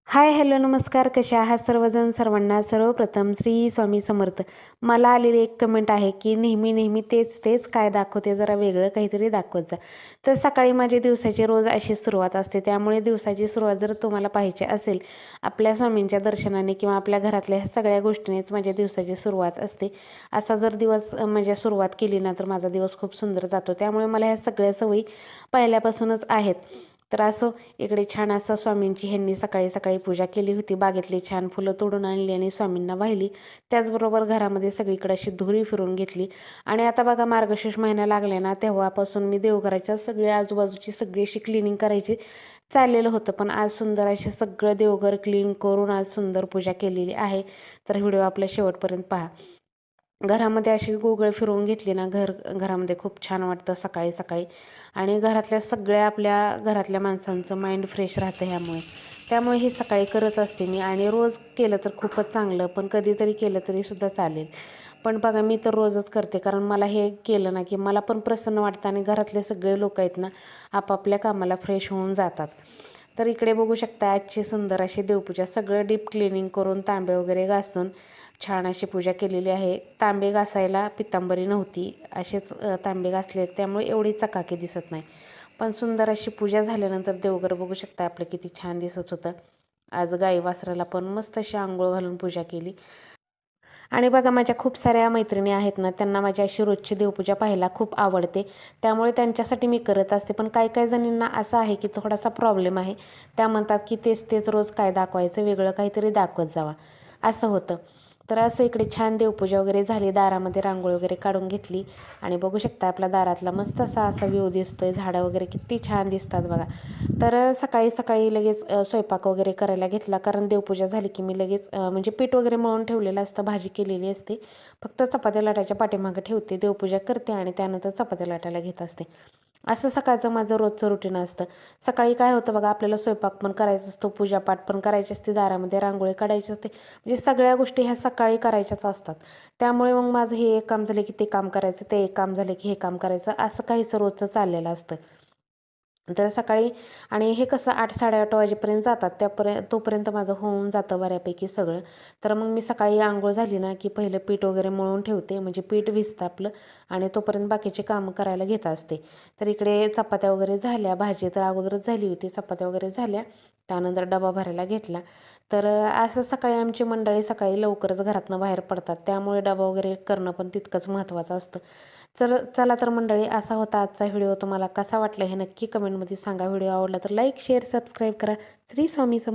Hi hello नमस्कार, कशा आहात सर्वजण? सर्वांना सर्वप्रथम श्री स्वामी समर्थ. मला आलेली एक कमेंट आहे की नेहमी नेहमी तेच तेच काय दाखवते, जरा वेगळं काहीतरी दाखवत जा. तर सकाळी माझी दिवसाची रोज अशी सुरुवात असते, त्यामुळे दिवसाची सुरुवात जर तुम्हाला पाहिजे असेल आपल्या स्वामींच्या दर्शनाने किंवा आपल्या घरातल्या ह्या सगळ्या गोष्टीनेच माझ्या दिवसाची सुरुवात असते. असा जर दिवस म्हणजे सुरुवात केली ना तर माझा दिवस खूप सुंदर जातो. त्यामुळे मला ह्या सगळ्या सवयी पहिल्यापासूनच आहेत. तर असो, इकडे छान असं स्वामींची ह्यांनी सकाळी सकाळी पूजा केली होती. बागेतली छान फुलं तोडून आणली आणि स्वामींना वाहिली. त्याचबरोबर घरामध्ये सगळीकडे अशी धुरी फिरून घेतली. आणि आता बघा मार्गशीर्ष महिना लागला ना, तेव्हापासून मी देवघराच्या सगळ्या आजूबाजूची सगळी अशी क्लिनिंग करायची चाललेलं होतं. पण आज सुंदर असे सगळं देवघर क्लीन करून आज सुंदर पूजा केलेली आहे. तर व्हिडिओ आपल्या शेवटपर्यंत पहा. घरामध्ये अशी गुगळ फिरवून घेतली ना, घरामध्ये खूप छान वाटतं सकाळी सकाळी. आणि घरातल्या सगळ्या आपल्या घरातल्या माणसांचं माइंड फ्रेश राहतं ह्यामुळे. त्यामुळे हे सकाळी करत असते मी. आणि रोज केलं तर खूपच चांगलं, पण कधीतरी केलं तरीसुद्धा चालेल. पण बघा, मी तर रोजच करते, कारण मला हे केलं ना की मला पण प्रसन्न वाटतं आणि घरातले सगळे लोक आहेत ना आपापल्या कामाला फ्रेश होऊन जातात. तर इकडे बघू शकता आजची सुंदर अशी देवपूजा, सगळं डीप क्लिनिंग करून तांबे वगैरे घासून छान अशी पूजा केलेली आहे. तांबे घासायला पितांबरी नव्हती, असेच तांबे घासले, त्यामुळे एवढी चकाकी दिसत नाही. पण सुंदर अशी पूजा झाल्यानंतर देवघर बघू शकता आपलं किती छान दिसत होतं. आज गाई वासराला पण मस्त अशी आंघोळ घालून पूजा केली. आणि बघा, माझ्या खूप साऱ्या मैत्रिणी आहेत ना, त्यांना माझी अशी रोजची देवपूजा पाहायला खूप आवडते. त्यामुळे त्यांच्यासाठी मी करत असते. पण काही काही जणींना असं आहे की थोडासा प्रॉब्लेम आहे. त्या म्हणतात की तेच तेच रोज काय दाखवायचं, वेगळं काहीतरी दाखवत जावा, असं होतं. तर असं इकडे छान देवपूजा वगैरे झाली, दारामध्ये रांगोळी वगैरे काढून घेतली. आणि बघू शकता आपल्या दारातला मस्त असा व्ह्यू दिसतोय. झाडं वगैरे किती छान दिसतात बघा. तर सकाळी सकाळी लगेच स्वयंपाक वगैरे करायला घेतला, कारण देवपूजा झाली की मी लगेच म्हणजे पीठ वगैरे मळून ठेवलेलं असतं, भाजी केलेली असते. फक्त चपात्या लाटायच्या पाठीमागं ठेवते, देवपूजा करते आणि त्यानंतर चपात्या लाटायला घेत असते. असं सकाळचं माझं रोजचं रुटीन असतं. सकाळी काय होतं बघा, आपल्याला स्वयंपाक पण करायचा असतो, पूजापाठ पण करायची असते, दारामध्ये रांगोळी काढायची असते, म्हणजे सगळ्या गोष्टी ह्या सकाळी करायच्याच असतात. त्यामुळे मग माझं हे एक काम झालं की ते काम करायचं, ते एक काम झालं की हे काम करायचं, असं काहीसं रोजचं चाललेलं असतं. तर सकाळी आणि हे कसं 8-8:30 वाजेपर्यंत जातात, तोपर्यंत माझं होऊन जातं बऱ्यापैकी सगळं. तर मग मी सकाळी अंघोळ झाली ना की पहिलं पीठ वगैरे मळून ठेवते, म्हणजे पीठ भिजतं आपलं, आणि तोपर्यंत बाकीचे कामं करायला घेत असते. तर इकडे चपात्या वगैरे झाल्या, भाजी तर अगोदरच झाली होती, चपात्या वगैरे झाल्या, त्यानंतर डबा भरायला घेतला. तर असं सकाळी आमची मंडळी सकाळी लवकरच घरातनं बाहेर पडतात, त्यामुळे डबा वगैरे करणं पण तितकंच महत्त्वाचं असतं. चला तर मंडळी, असा होता आजचा व्हिडिओ. तुम्हाला कसा वाटला हे नक्की कमेंटमध्ये सांगा. व्हिडिओ आवडला तर लाईक शेअर सबस्क्राईब करा. श्री स्वामी समर्थ.